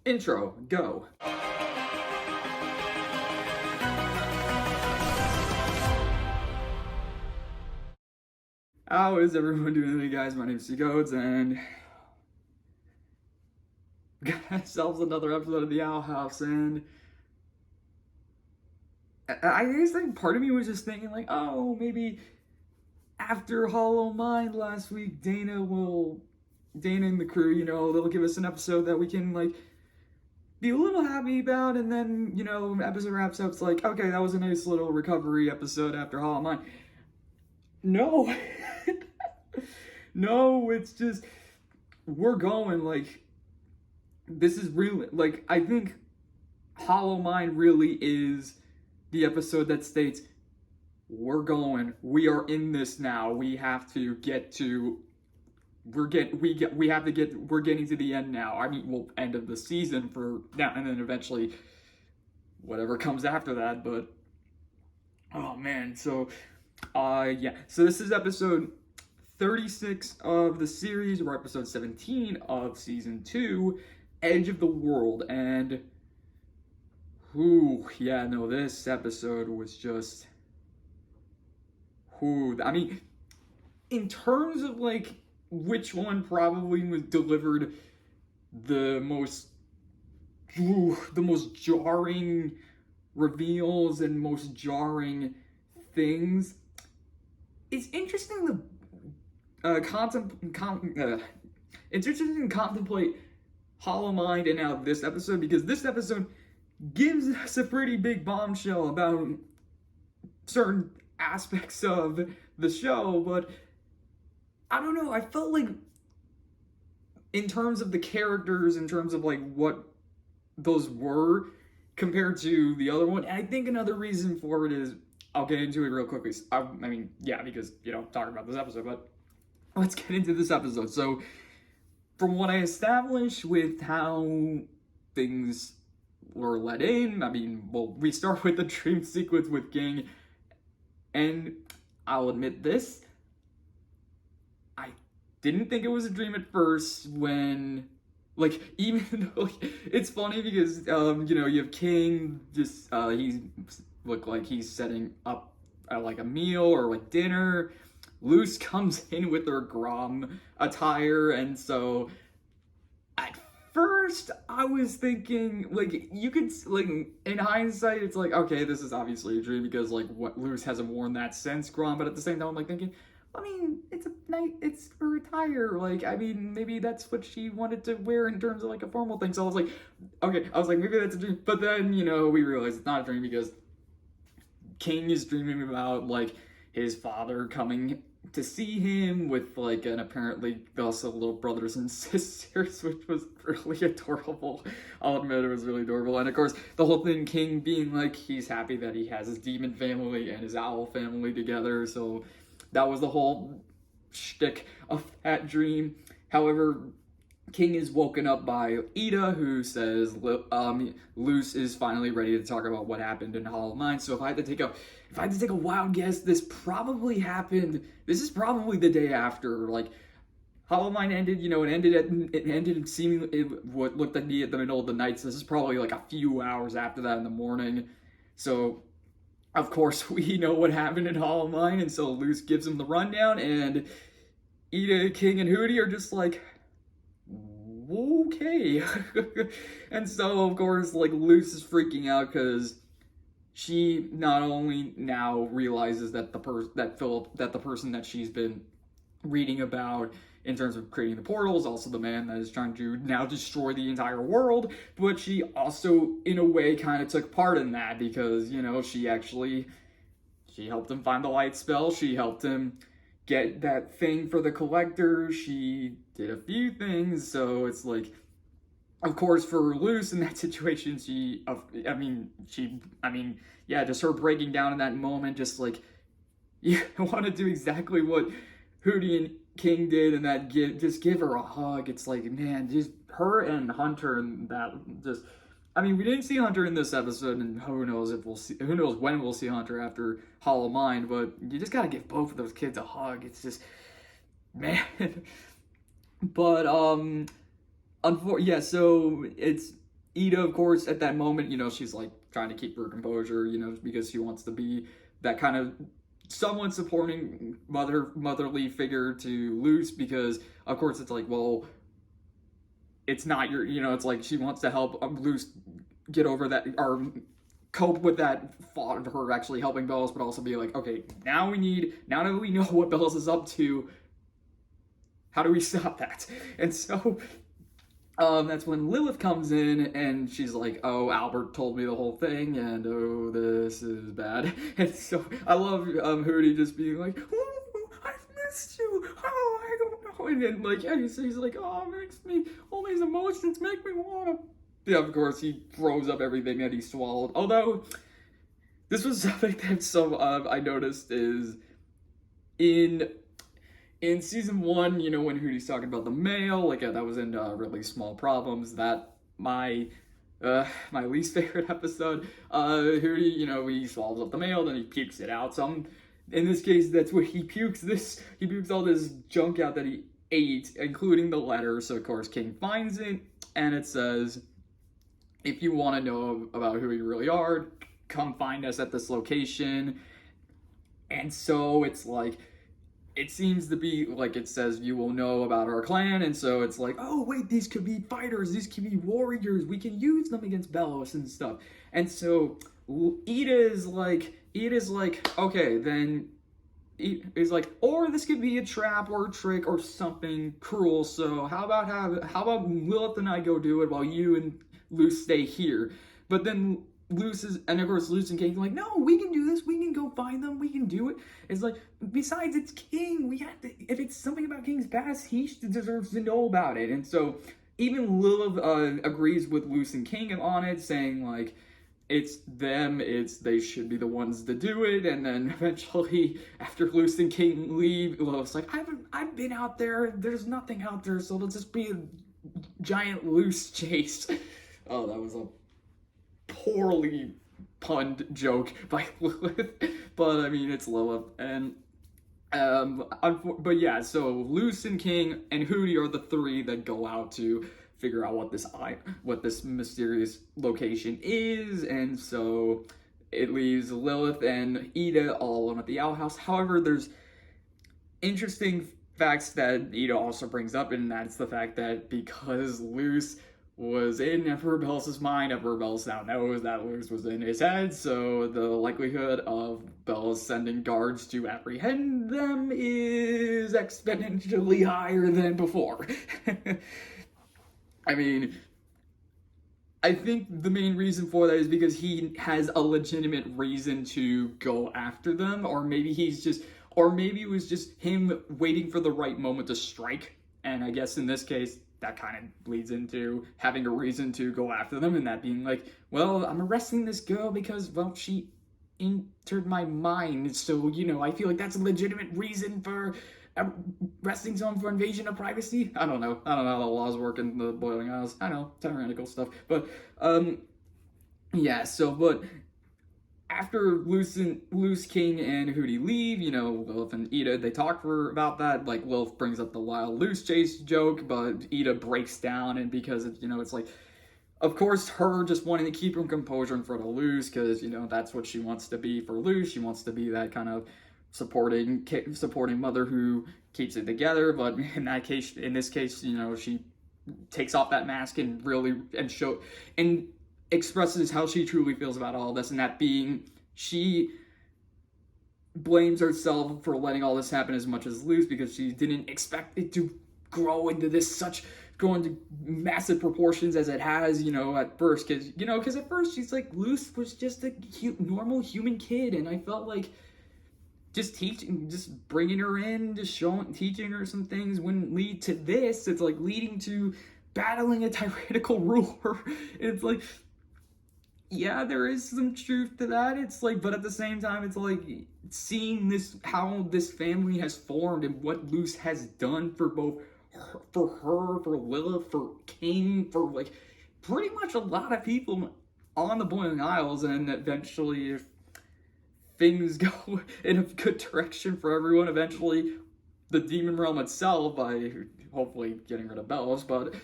Intro, go. How is everyone doing today, guys? My name is Codes, and got ourselves another episode of the Owl House, and I guess like part of me was just thinking like, oh, maybe after Hollow Mind last week, Dana and the crew, they'll give us an episode that we can like be a little happy about, and then episode wraps up. It's like, okay, that was a nice little recovery episode after Hollow Mind. No, no, it's just we're going like this is really like I think Hollow Mind really is the episode that states we are in this now. We have to get to we're getting to the end now. I mean, well, end of the season for now, and then eventually whatever comes after that. But oh man, so so this is episode 36 of the series, or episode 17 of season 2, Edge of the World. And this episode was just I mean, in terms of like which one probably was delivered the most jarring reveals and most jarring things, it's interesting to it's interesting to contemplate Hollow Mind and now this episode, because this episode gives us a pretty big bombshell about certain aspects of the show, but I don't know, I felt like in terms of the characters, in terms of like what those were compared to the other one, and I think another reason for it is, I'll get into it real quickly. Because, talking about this episode, but let's get into this episode. So, from what I established with how things were let in, we start with the dream sequence with King, and I'll admit this, I didn't think it was a dream at first when, like, even though, it's funny because, you have King, just, he looked like he's setting up, like, a meal or, like, dinner. Luz comes in with her Grom attire, and so, at first, I was thinking, like, you could, like, in hindsight, it's like, okay, this is obviously a dream because, like, what Luz hasn't worn that since Grom, but at the same time, I'm, like, thinking, it's her attire, like, maybe that's what she wanted to wear in terms of, like, a formal thing, so I was like, okay, maybe that's a dream, but then, we realized it's not a dream because King is dreaming about, like, his father coming to see him with, like, and apparently also little brothers and sisters, which was really adorable. I'll admit it was really adorable. And of course, the whole thing, King being like, he's happy that he has his demon family and his owl family together, so that was the whole shtick of that dream. However, King is woken up by Ida, who says Luz is finally ready to talk about what happened in Hollow Mind. So if I had to take a wild guess, this probably happened. This is probably the day after, like, Hollow Mind ended. It ended seemingly what looked like at the middle of the night. So this is probably like a few hours after that in the morning. So of course we know what happened in Hollow Mind, and so Luz gives him the rundown, and Ida, King, and Hooty are just like, okay. And so of course, like, Luz is freaking out because she not only now realizes that the person that she's been reading about in terms of creating the portal is also the man that is trying to now destroy the entire world, but she also in a way kind of took part in that because she helped him find the light spell, she helped him get that thing for the collector, she did a few things, so it's like, of course, for Luz in that situation, just her breaking down in that moment, just like, you want to do exactly what Hooty and King did, and that just give her a hug. It's like, man, just her and Hunter, and that just, we didn't see Hunter in this episode, and who knows when we'll see Hunter after Hollow Mind, but you just gotta give both of those kids a hug. It's just, man. But, so it's Ida, of course, at that moment, she's like trying to keep her composure, because she wants to be that kind of somewhat supporting motherly figure to Luz, because of course it's like, well, it's not your, it's like she wants to help Luz get over that, or cope with that thought of her actually helping Bells, but also be like, okay, now that we know what Bells is up to, how do we stop that? And so that's when Lilith comes in, and she's like, oh, Albert told me the whole thing, and oh, this is bad. And so I love Hooty just being like, oh, I've missed you, oh, I don't know. And then, like, yeah, he's like, oh, it makes me, all these emotions make me wanna. Yeah, of course, he throws up everything that he swallowed. Although, this was something that I noticed is in season 1, when Hooty's talking about the mail, like that was in Really Small Problems, that my least favorite episode. Hooty, he swallows up the mail, then he pukes it out. So in this case, that's what he pukes all this junk out that he ate, including the letter. So of course King finds it, and it says, if you want to know about who we really are, come find us at this location. And so it's like, it seems to be like, it says you will know about our clan, and so it's like, oh wait, these could be fighters, these could be warriors, we can use them against Bellos and stuff. And so Ida's like, okay, then is like, or this could be a trap or a trick or something cruel. So how about Lilith and I go do it while you and Luz stay here? But then Luz and King are like, no, we can do this, we can go find them, we can do it. It's like, besides, it's King, we have to, if it's something about King's past, he deserves to know about it. And so even Lilith agrees with Luz and King on it, saying like, it's them, they should be the ones to do it. And then eventually, after Luz and King leave, Lilith's like, I've been out there, there's nothing out there, so let's just be a giant Luz chase. Oh, that was a poorly punned joke by Lilith, but I mean, it's Lilith. And but yeah, so Luz and King and Hooty are the three that go out to figure out what this mysterious location is. And so it leaves Lilith and Ida all alone at the outhouse. However, there's interesting facts that Ida also brings up, and that's the fact that because Luz was in Emperor Bells' mind, Emperor Bells now knows that Luz was in his head, so the likelihood of Bells sending guards to apprehend them is exponentially higher than before. I mean, I think the main reason for that is because he has a legitimate reason to go after them, or maybe it was just him waiting for the right moment to strike. And I guess in this case, that kind of leads into having a reason to go after them, and that being like, well, I'm arresting this girl because, well, she entered my mind, so, I feel like that's a legitimate reason for arresting someone for invasion of privacy. I don't know how the laws work in the Boiling Isles. I know, tyrannical stuff, but, yeah, so, but after Luz, King, and Hooty leave, Lilith and Ida, they talk about that. Like, Lilith brings up the wild Luz chase joke, but Ida breaks down, and because, it's like, of course, her just wanting to keep her composure in front of Luz, because, that's what she wants to be for Luz. She wants to be that kind of supporting mother who keeps it together, but in this case, she takes off that mask and expresses how she truly feels about all this, and that being, she blames herself for letting all this happen as much as Luz, because she didn't expect it to grow into massive proportions as it has, at first, because at first she's like, Luz was just a normal human kid, and I felt like just bringing her in, teaching her some things wouldn't lead to this. It's like leading to battling a tyrannical ruler. It's like, yeah, there is some truth to that. It's like, but at the same time, it's like seeing how this family has formed and what Luz has done for for Lilith, for King, for like pretty much a lot of people on the Boiling Isles, and eventually, if things go in a good direction for everyone, eventually the demon realm itself, by hopefully getting rid of Bells, but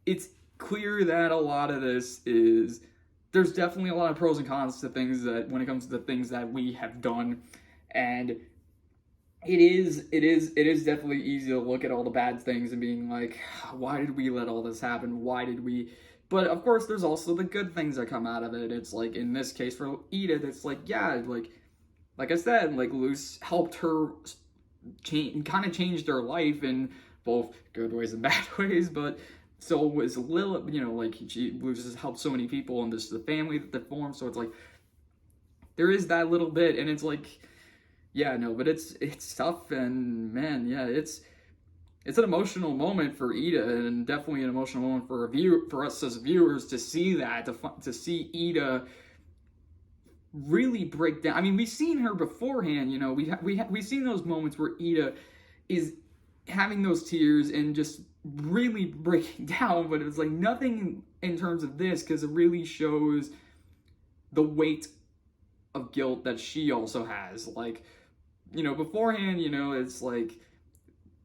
it's clear that a lot of this is, there's definitely a lot of pros and cons to things that, when it comes to the things that we have done, and it is definitely easy to look at all the bad things and being like, why did we let all this happen? Why did we? But of course, there's also the good things that come out of it. It's like, in this case for Ida, it's like, yeah, like I said, like Luz helped her kind of changed her life in both good ways and bad ways, but so was Lilith, like Luz has helped so many people, and this is the family that they formed, so it's like, there is that little bit, and it's like, yeah, no, but it's tough, and man, yeah, it's an emotional moment for Ida, and definitely an emotional moment for us as viewers to see that, to see Ida really break down. I mean, we've seen her beforehand, we've seen those moments where Ida is having those tears and just really breaking down, but it's like nothing in terms of this, because it really shows the weight of guilt that she also has. Like, beforehand, it's like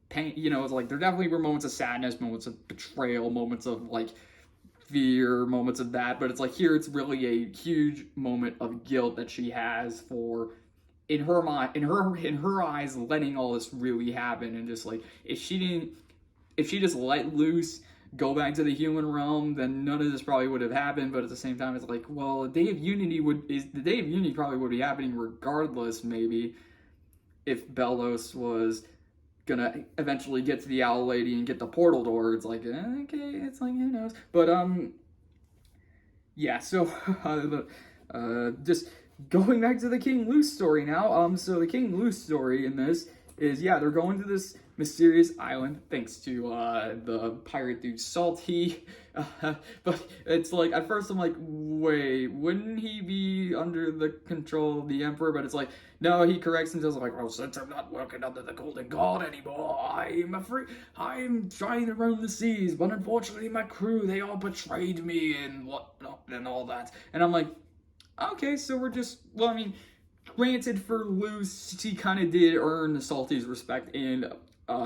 pain, it's like there definitely were moments of sadness, moments of betrayal, moments of like fear, moments of that, but it's like here it's really a huge moment of guilt that she has for, in her mind, in her eyes, letting all this really happen. And just like, if she just let Luz go back to the human realm, then none of this probably would have happened. But at the same time, it's like, well, the Day of Unity probably would be happening regardless, maybe, if Belos was gonna eventually get to the Owl Lady and get the portal door. It's like, okay, it's like, who knows? But yeah, so just going back to the King Luz story now. So the King Luz story in this is, yeah, they're going to this mysterious island thanks to the pirate dude Salty. But it's like, at first I'm like, wait, wouldn't he be under the control of the Emperor? But it's like, no, he corrects himself, like, well, since I'm not working under the Golden God anymore, I'm trying to roam the seas, but unfortunately my crew, they all betrayed me and whatnot and all that. And I'm like, okay, so we're just, well, I mean, granted, for Luz, she kind of did earn Salty's respect in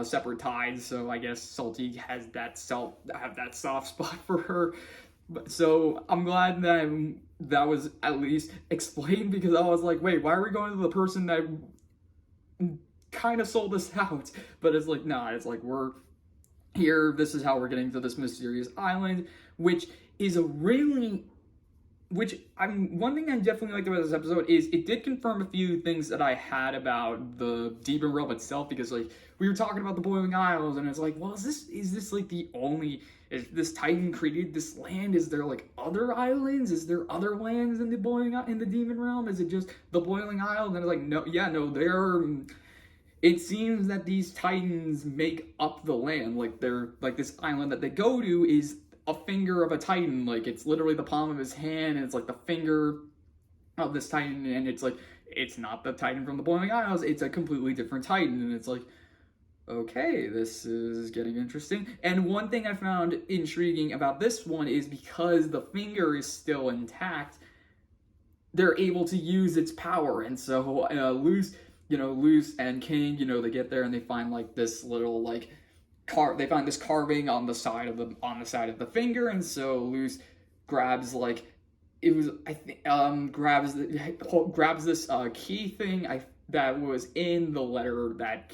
Separate Tides, so I guess Salty has that soft spot for her. But, so I'm glad that was at least explained, because I was like, wait, why are we going to the person that kind of sold us out? But it's like, nah, it's like, we're here, this is how we're getting to this mysterious island, which is one thing I definitely liked about this episode is it did confirm a few things that I had about the Demon Realm itself, because like, we were talking about the Boiling Isles, and it's like, well, is this like the only, is this Titan created this land? Is there like other islands? Is there other lands in the Demon Realm? Is it just the Boiling Isle? And it's like, no, it seems that these Titans make up the land. Like, they're like, this island that they go to is a finger of a Titan. Like, it's literally the palm of his hand, and it's like the finger of this Titan, and it's like, it's not the Titan from the Boiling Isles, it's a completely different Titan. And it's like, okay, this is getting interesting. And one thing I found intriguing about this one is, because the finger is still intact, they're able to use its power. And so Luz and King, they get there and they find like this little like they find this carving on the side of the finger, and so Luz grabs like, it was, I think, grabs this key thing that was in the letter that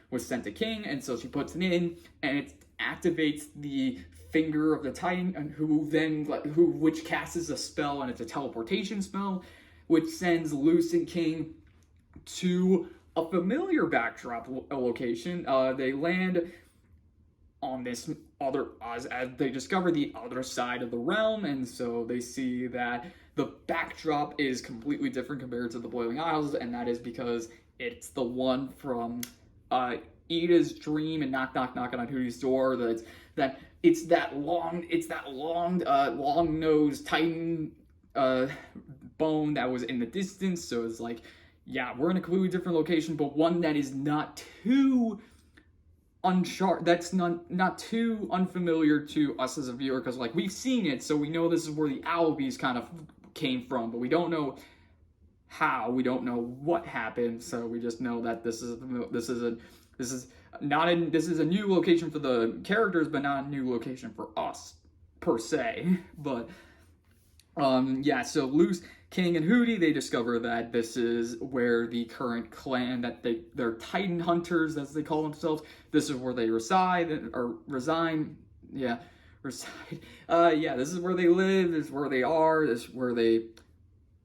was sent to King, and so she puts it in, and it activates the finger of the Titan, and which casts a spell, and it's a teleportation spell, which sends Luz and King to a familiar backdrop location. They land on this other, as they discover the other side of the realm, and so they see that the backdrop is completely different compared to the Boiling Isles, and that is because it's the one from Ida's dream and knock knock knocking on Hooty's door. It's that long nosed Titan bone that was in the distance. So it's like, yeah, we're in a completely different location, but one that is not too that's not too unfamiliar to us as a viewer, because like, we've seen it, so we know this is where the Owlbees kind of came from, but we don't know how, we don't know what happened, so we just know that this is a new location for the characters, but not a new location for us. per se, but yeah, so Luz, King, and Hooty, they discover that this is where the current clan, that they're Titan hunters, as they call themselves. This is where they reside, or resign, yeah, reside. Yeah, this is where they live, this is where they are, this is where they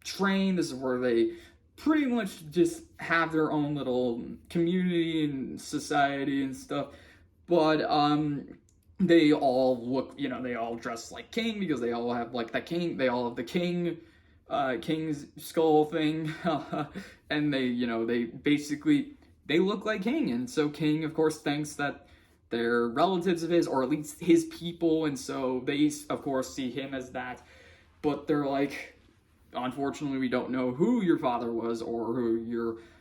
train, this is where they pretty much just have their own little community and society and stuff. But they all look, you know, they all dress like king because they all have like the king, they all have the king's skull thing, and they, you know, they basically, they look like king, and so King, of course, thinks that they're relatives of his, or at least his people, and so they, of course, see him as that, but they're like, unfortunately, we don't know who your father was or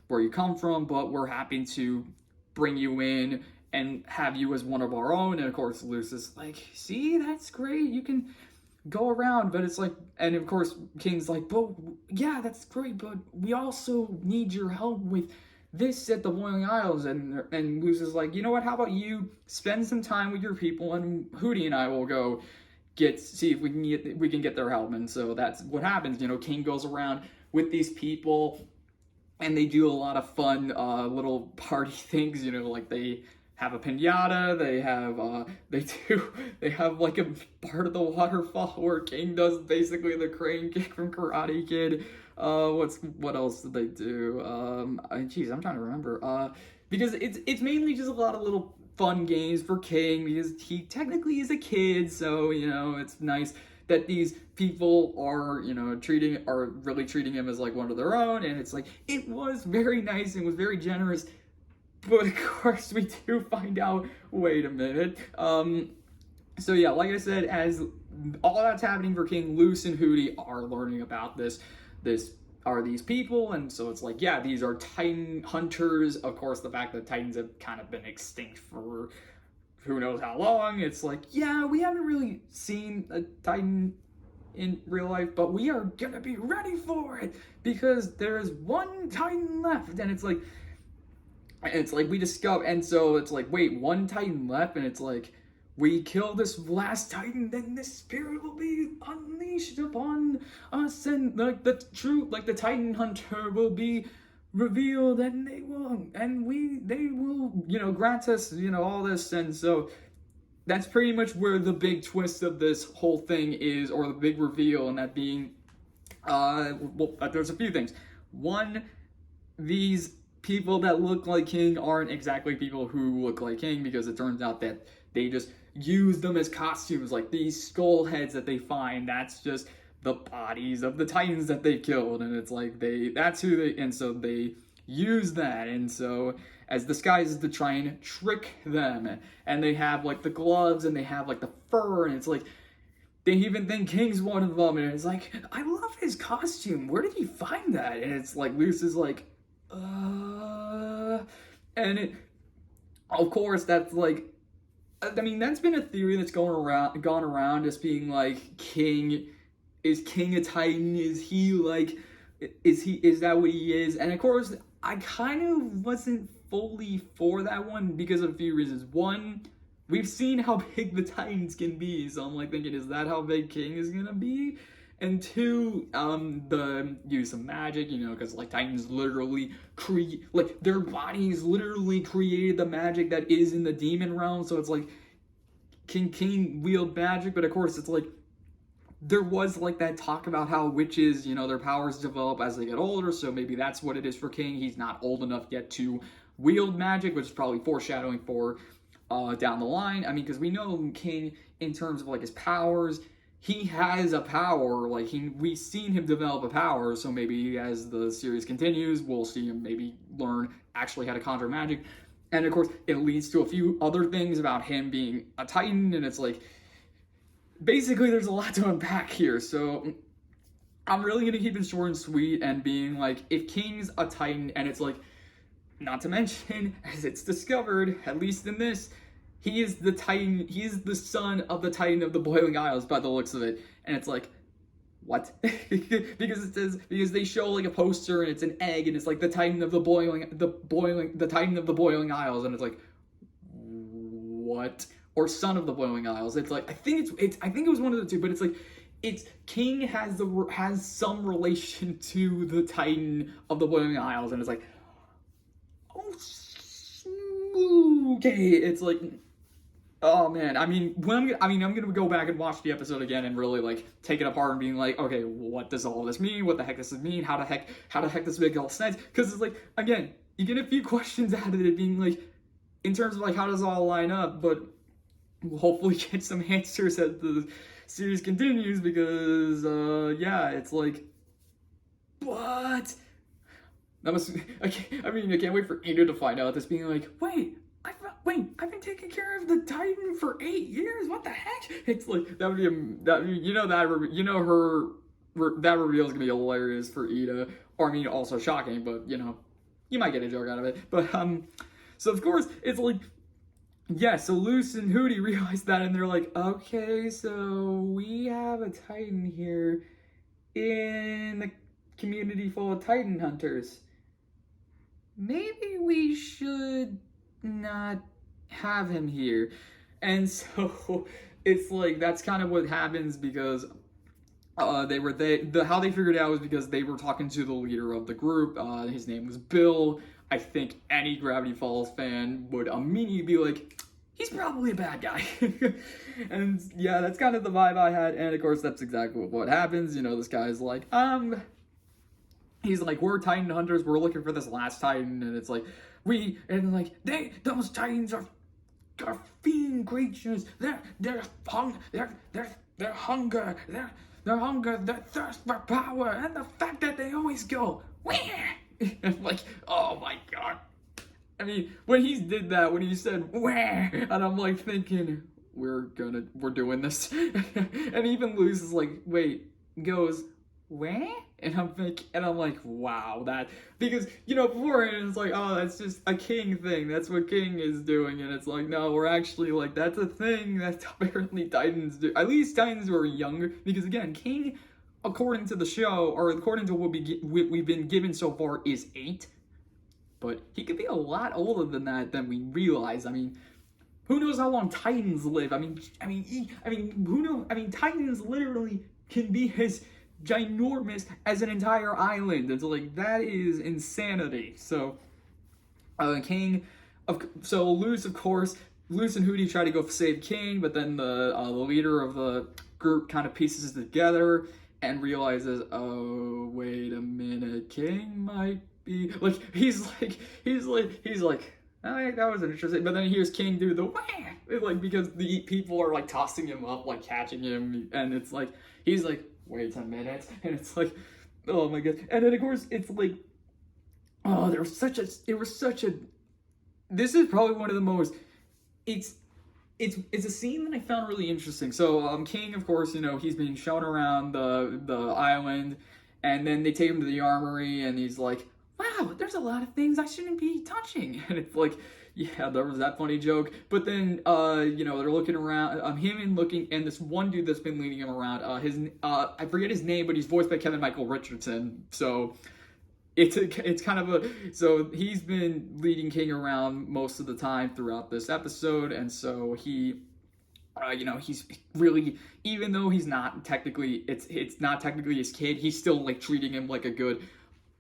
where you come from, but we're happy to bring you in and have you as one of our own. And of course, Luz is like, see, that's great, you can go around, but it's like, and of course, King's like, but yeah, that's great, but we also need your help with this at the Boiling Isles. And Luz is like, you know what, how about you spend some time with your people, and Hooty and I will go see if we can get their help. And so that's what happens. You know, King goes around with these people, and they do a lot of fun little party things. You know, like they have a piñata. They have like a part of the waterfall where King does basically the crane kick from Karate Kid. What else did they do? Geez, I'm trying to remember. Because it's mainly just a lot of little fun games for King, because he technically is a kid, so, you know, it's nice that these people are, you know, really treating him as like one of their own, and it's like, it was very nice and was very generous, but of course we do find out, wait a minute, so yeah, like I said, as all that's happening for King, Luz and Hooty are learning about this are these people, and so it's like, yeah, these are Titan hunters. Of course, the fact that Titans have kind of been extinct for who knows how long, it's like, yeah, we haven't really seen a Titan in real life, but we are gonna be ready for it, because there's one Titan left, and it's like we discover, and so it's like, wait, one Titan left, and it's like, we kill this last Titan, then this spirit will be unleashed upon us, and like the Titan hunter will be revealed, and they will, you know, grant us, you know, all this. And so that's pretty much where the big twist of this whole thing is, or the big reveal, and that being, there's a few things. One, these people that look like King aren't exactly people who look like King, because it turns out that they just use them as costumes. Like these skull heads that they find, that's just the bodies of the Titans that they killed, and it's like that's who they, and so they use that, and so as disguises to try and trick them. And they have like the gloves, and they have like the fur, and it's like they even think King's one of them, and it's like, I love his costume, where did he find that? And it's like Luz is like, and it, of course, that's like, I mean, that's been a theory that's gone around as being like, is King a Titan? Is he like, is that what he is? And of course, I kind of wasn't fully for that one because of a few reasons. One, we've seen how big the Titans can be, so I'm like thinking, is that how big King is gonna be? And two, the use of magic, you know, because like Titans literally like their bodies literally created the magic that is in the demon realm. So it's like, can King wield magic? But of course, it's like, there was like that talk about how witches, you know, their powers develop as they get older. So maybe that's what it is for King. He's not old enough yet to wield magic, which is probably foreshadowing for down the line. I mean, because we know King, in terms of like his powers, he has a power, like we've seen him develop a power, so maybe as the series continues, we'll see him maybe learn actually how to conjure magic. And of course, it leads to a few other things about him being a Titan, and it's like, basically there's a lot to unpack here, so I'm really gonna keep it short and sweet, and being like, if King's a Titan, and it's like, not to mention, as it's discovered, at least in this, he is the Titan, he is the son of the Titan of the Boiling Isles by the looks of it. And it's like, what? because they show like a poster, and it's an egg, and it's like the Titan of the Titan of the Boiling Isles, and it's like, what? or son of the Blowing Isles. It's like I think it was one of the two, but it's like it's King has some relation to the Titan of the Blowing Isles, and it's like, oh, okay, it's like, oh man, I'm gonna go back and watch the episode again and really like take it apart and being like, okay, what does all this mean? What the heck does this mean? How the heck does it make all sense? Because it's like, again, you get a few questions out of it being like, in terms of like how does it all line up, but we'll hopefully get some answers as the series continues, because yeah, it's like, what? That must. I can't wait for Ada to find out this, being like, wait, I've been taking care of the Titan for 8 years. What the heck? It's like that reveal is gonna be hilarious for Ida, or I mean, also shocking, but you know, you might get a joke out of it. But so of course it's like, yeah. So Luz and Hooty realize that, and they're like, okay, so we have a Titan here in a community full of Titan hunters. Maybe we should not have him here. And so it's like that's kind of what happens, because how they figured it out was because they were talking to the leader of the group. His name was Bill. I think any Gravity Falls fan would immediately be like, he's probably a bad guy. And yeah, that's kind of the vibe I had, and of course that's exactly what happens. You know, this guy's like, he's like, we're Titan hunters, we're looking for this last Titan, and it's like, those Titans are fiend creatures. Their hunger, their thirst for power, and the fact that they always go, where? And like, oh my god. I mean, when he did that, when he said, where? And I'm like thinking, we're doing this. And even Luz is like, wait, goes, where? And I'm like, wow, that, because, you know, before it's like, oh, that's just a King thing, that's what King is doing, and it's like, no, we're actually like, that's a thing that apparently Titans do, at least Titans who are younger, because again, King, according to the show, or according to what we've been given so far, is 8, but he could be a lot older than that than we realize. I mean, who knows how long Titans live? I mean, who knows? I mean, Titans literally can be as ginormous as an entire island. It's like, that is insanity. So, Luz, of course, Luz and Hooty try to go save King, but then the leader of the group kind of pieces it together and realizes, oh, wait a minute, King might be like, he's like, oh, that was interesting. But then he hears King do the wah, like, because the people are like tossing him up, like catching him, and it's like, he's like, wait a minute, and it's like, oh my god. And then of course it's like, oh, this is probably one of the most, it's a scene that I found really interesting. So King, of course, you know, he's being shown around the island, and then they take him to the armory, and he's like, wow, there's a lot of things I shouldn't be touching. And it's like, yeah, there was that funny joke. But then, you know, they're looking around, and this one dude that's been leading him around, I forget his name, but he's voiced by Kevin Michael Richardson. So it's kind of so he's been leading King around most of the time throughout this episode. And so he, you know, he's really, even though he's not technically, it's not technically his kid, he's still like treating him like a good,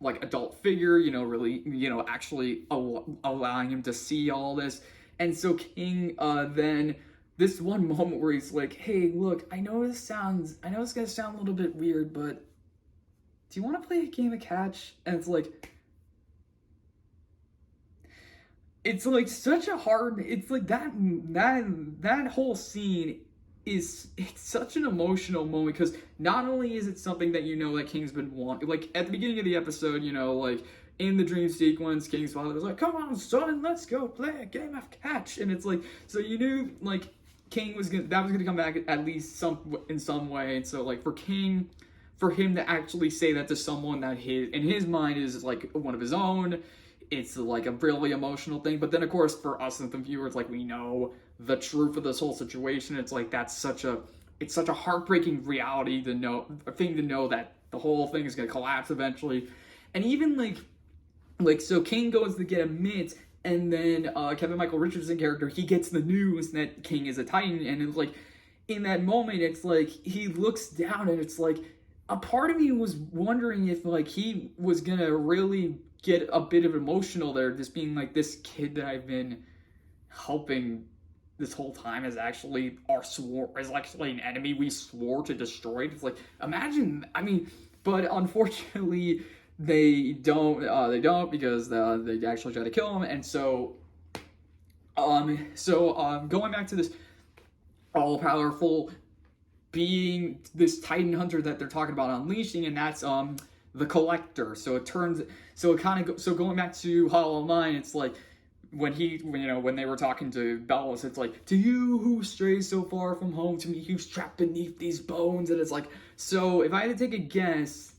like, adult figure, you know, really, you know, actually allowing him to see all this. And so King, then this one moment where he's like, hey, look, I know it's gonna sound a little bit weird, but do you want to play a game of catch? And it's like such a hard, it's like that whole scene it's such an emotional moment, because not only is it something that, you know, that King's been wanting, like at the beginning of the episode, you know, like in the dream sequence, King's father was like, come on son, let's go play a game of catch. And it's like, so you knew like King was gonna come back at least in some way. And so like for him to actually say that to someone that in his mind is like one of his own, it's like a really emotional thing. But then of course for us as the viewers, like, we know the truth of this whole situation. It's like, it's such a heartbreaking reality to know that the whole thing is gonna collapse eventually. And even like so King goes to get a mint, And then Kevin Michael Richardson character, he gets the news that King is a Titan, and it's like, in that moment, it's like, he looks down, and it's like, a part of me was wondering if, like, he was gonna really get a bit of emotional there, just being like, this kid that I've been helping this whole time is actually an enemy we swore to destroy. It's like, imagine, I mean, but unfortunately, they don't because they actually try to kill him, and so going back to this all-powerful being, this Titan hunter that they're talking about unleashing, and that's the Collector. So going back to Hollow Mind, it's like, when they were talking to Bellows, it's like, to you who stray so far from home, to me who's trapped beneath these bones. And it's like, so if I had to take a guess,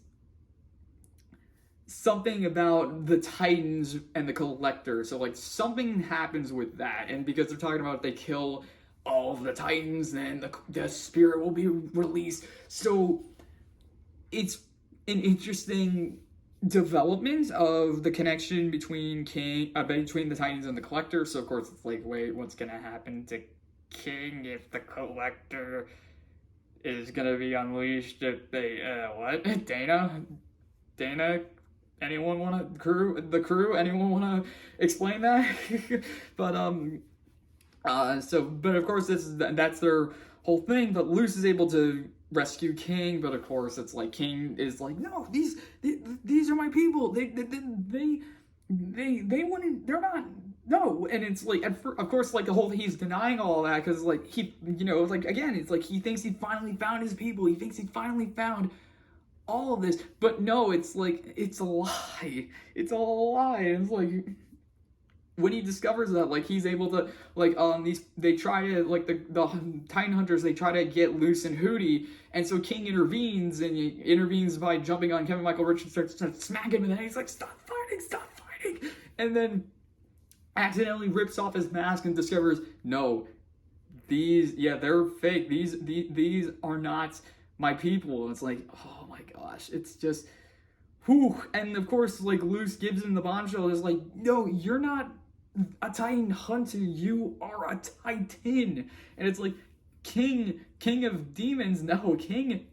something about the Titans and the Collector. So like, something happens with that, and because they're talking about if they kill all of the Titans, then the spirit will be released. So it's an interesting development of the connection between between the Titans and the Collector. So of course it's like, wait, what's gonna happen to King if the Collector is gonna be unleashed? If they what? Dana, anyone want to the crew? Anyone want to explain that? But but of course that's their whole thing. But Luz is able to rescue King, but of course it's like, King is like, no, these are my people. They wouldn't. They're not. No, and it's like, of course, like, the whole thing, he's denying all that because, like, he, like, again, it's like, he thinks he finally found his people. He thinks he finally found all of this, but no, it's like, it's a lie. It's all a lie. And it's like, when he discovers that, like, he's able to, like, they try to, like, the Titan Hunters, they try to get Luz and Hooty, and so King intervenes, and he intervenes by jumping on Kevin Michael Richardson, starts smacking him in the head. He's like, stop fighting, and then accidentally rips off his mask and discovers, no, they're fake. These are not my people. And it's like, oh my gosh, it's just, whew. And of course, like, Luz gives him the bombshell, is like, no, you're not a Titan hunter, you are a Titan. And it's like, King of demons, no, King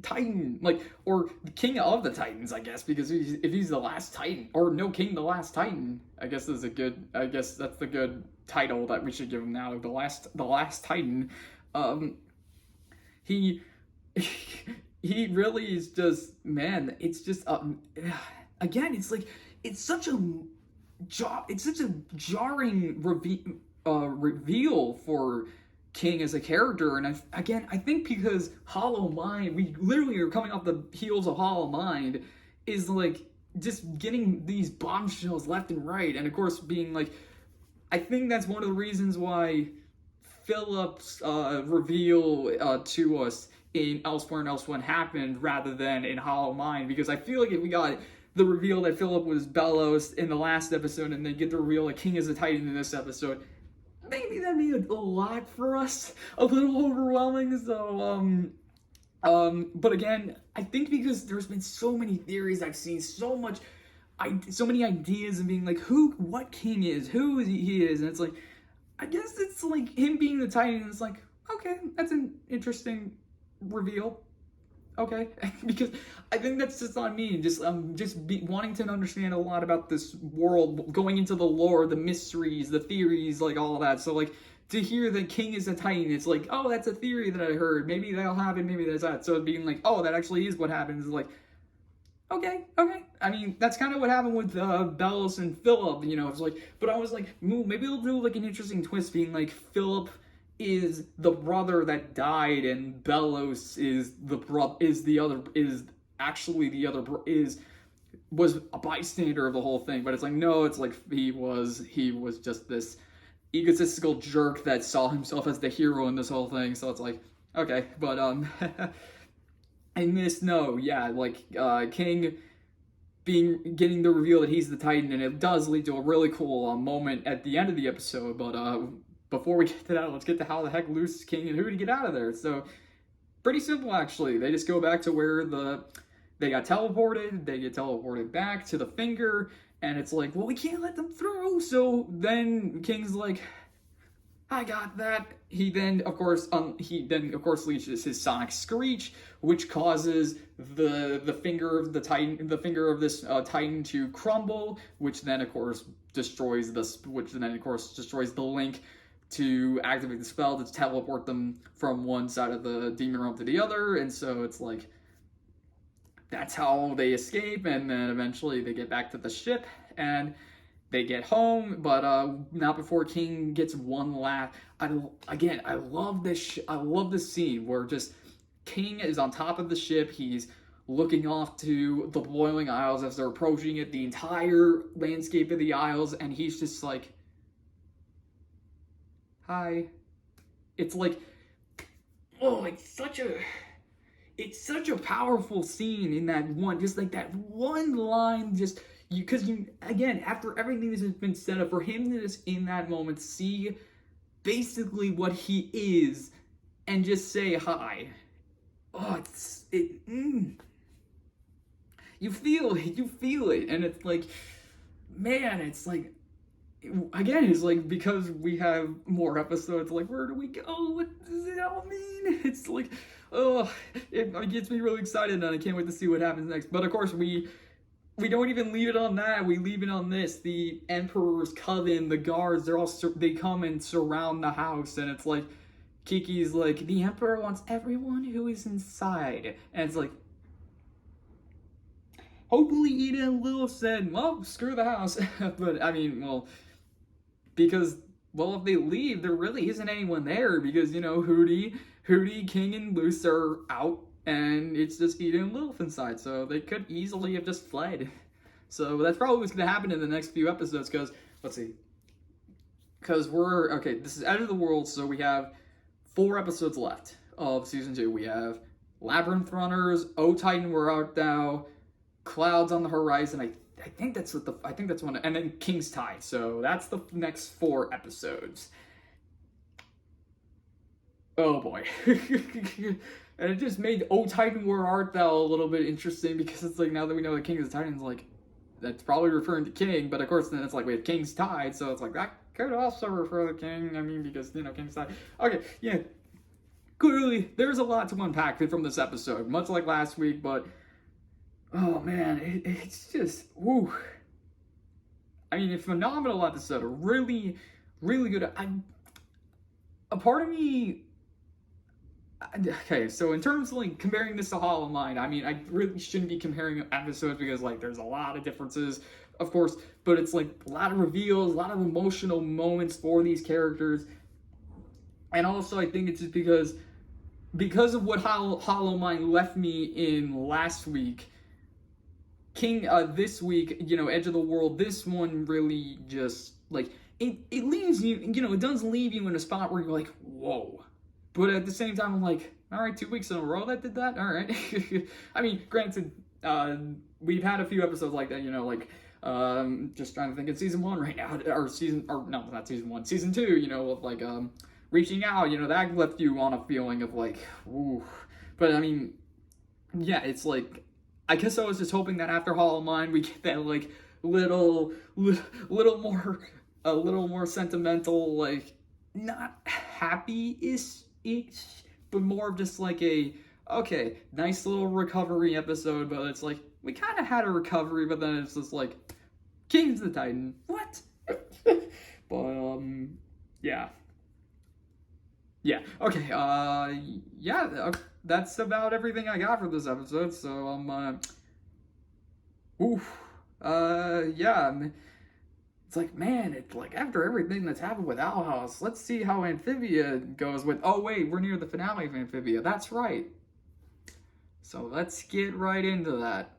Titan, like, or King of the Titans, I guess, because if he's the last Titan, or no, King the last Titan, I guess that's the good title that we should give him now, the last Titan. He really is just, man, it's just, again, it's like, it's such a jarring reveal for King as a character. And I think because Hollow Mind, we literally are coming off the heels of Hollow Mind, is like just getting these bombshells left and right. And of course, being like, I think that's one of the reasons why Philip's reveal to us in Elsewhere and Elsewhere happened rather than in Hollow Mind, because I feel like if we got the reveal that Philip was Bellows in the last episode and then get the reveal that King is a Titan in this episode, maybe that'd be a lot for us, a little overwhelming. So but again, I think because there's been so many theories I've seen, so many ideas, and being like, what King is, who he is, and it's like, I guess it's like him being the Titan. It's like, okay, that's an interesting reveal. Okay, because I think that's just on me, just wanting to understand a lot about this world, going into the lore, the mysteries, the theories, like all of that. So like, to hear that King is a Titan, it's like, oh, that's a theory that I heard. Maybe that'll happen. Maybe that's that. So being like, oh, that actually is what happens. Is like, okay. I mean, that's kind of what happened with Bellows and Philip. It's like, but I was like, maybe they'll do like an interesting twist, being like, Philip is the brother that died, and Bellows is was a bystander of the whole thing. But it's like, no, it's like he was just this egotistical jerk that saw himself as the hero in this whole thing. So it's like, okay, but in this, no, yeah, like King getting the reveal that he's the Titan, and it does lead to a really cool moment at the end of the episode. But before we get to that, let's get to how the heck Luz, King, and Hooty get out of there. So, pretty simple, actually. They just go back to where they got teleported. They get teleported back to the finger, And it's like, well, we can't let them through. So then King's like, I got that. He then, of course, leashes his sonic screech, which causes the finger of this Titan to crumble, which then, of course, destroys the link to activate the spell to teleport them from one side of the demon realm to the other. And so it's like, that's how they escape, and then eventually they get back to the ship and they get home, but not before King gets one last. I love this. I love this scene where just King is on top of the ship. He's looking off to the boiling isles as they're approaching it, the entire landscape of the isles, and he's just like, "Hi." It's like, oh, it's such a powerful scene in that one, just like that one line, just. Because again, after everything that has been set up, for him to just in that moment see basically what he is and just say hi. Oh, you feel it, and it's like, man, it's like, again, it's like, because we have more episodes, like, where do we go? What does it all mean? It's like, oh, it gets me really excited, and I can't wait to see what happens next. But of course, we don't even leave it on that. We leave it on this. The Emperor's coven, the guards, they come and surround the house, and it's like, Kiki's like, the Emperor wants everyone who is inside. And it's like, hopefully Ida and Lil said, well, screw the house. But, I mean, well, because, well, if they leave, there really isn't anyone there, because, Hooty, King, and Luz are out. And it's just Ida and Lilith inside, so they could easily have just fled. So that's probably what's going to happen in the next few episodes, because, let's see. Because this is Edge of the World, so we have 4 episodes left of Season 2. We have Labyrinth Runners, O Titan, We're Out Thou, Clouds on the Horizon, I think that's one, and then King's Tide. So that's the next 4 episodes. Oh boy. And it just made O Titan, Where Art Thou a little bit interesting, because it's like, now that we know the King is the Titan, it's like, that's probably referring to King, but of course then it's like we have King's Tide, so it's like, that could also refer to King, I mean, because, King's Tide. Okay, yeah. Clearly, there's a lot to unpack from this episode, much like last week, but, oh man, it's just, woo. I mean, a phenomenal episode, a really, really good, a part of me. Okay, so in terms of like comparing this to Hollow Mind, I mean, I really shouldn't be comparing episodes, because like there's a lot of differences, of course, but it's like a lot of reveals, a lot of emotional moments for these characters. And also I think it's just because of what Hollow Mind left me in last week, King this week, Edge of the World, this one really just like it leaves you, it does leave you in a spot where you're like, whoa. But at the same time, I'm like, all right, 2 weeks in a row that did that? All right. I mean, granted, we've had a few episodes like that, just trying to think of season 1 right now, not season 1, season 2, of like, reaching out, that left you on a feeling of like, ooh. But I mean, yeah, it's like, I guess I was just hoping that after Hollow Mind, we get that like little more sentimental, like, not happy-ish, but more of just like okay, nice little recovery episode, but it's like, we kind of had a recovery, but then it's just like, King's the Titan, what? But, yeah, okay, yeah, that's about everything I got for this episode, so, yeah, it's like, man, it's like, after everything that's happened with Owl House, let's see how Amphibia goes with, oh wait, we're near the finale of Amphibia, that's right. So let's get right into that.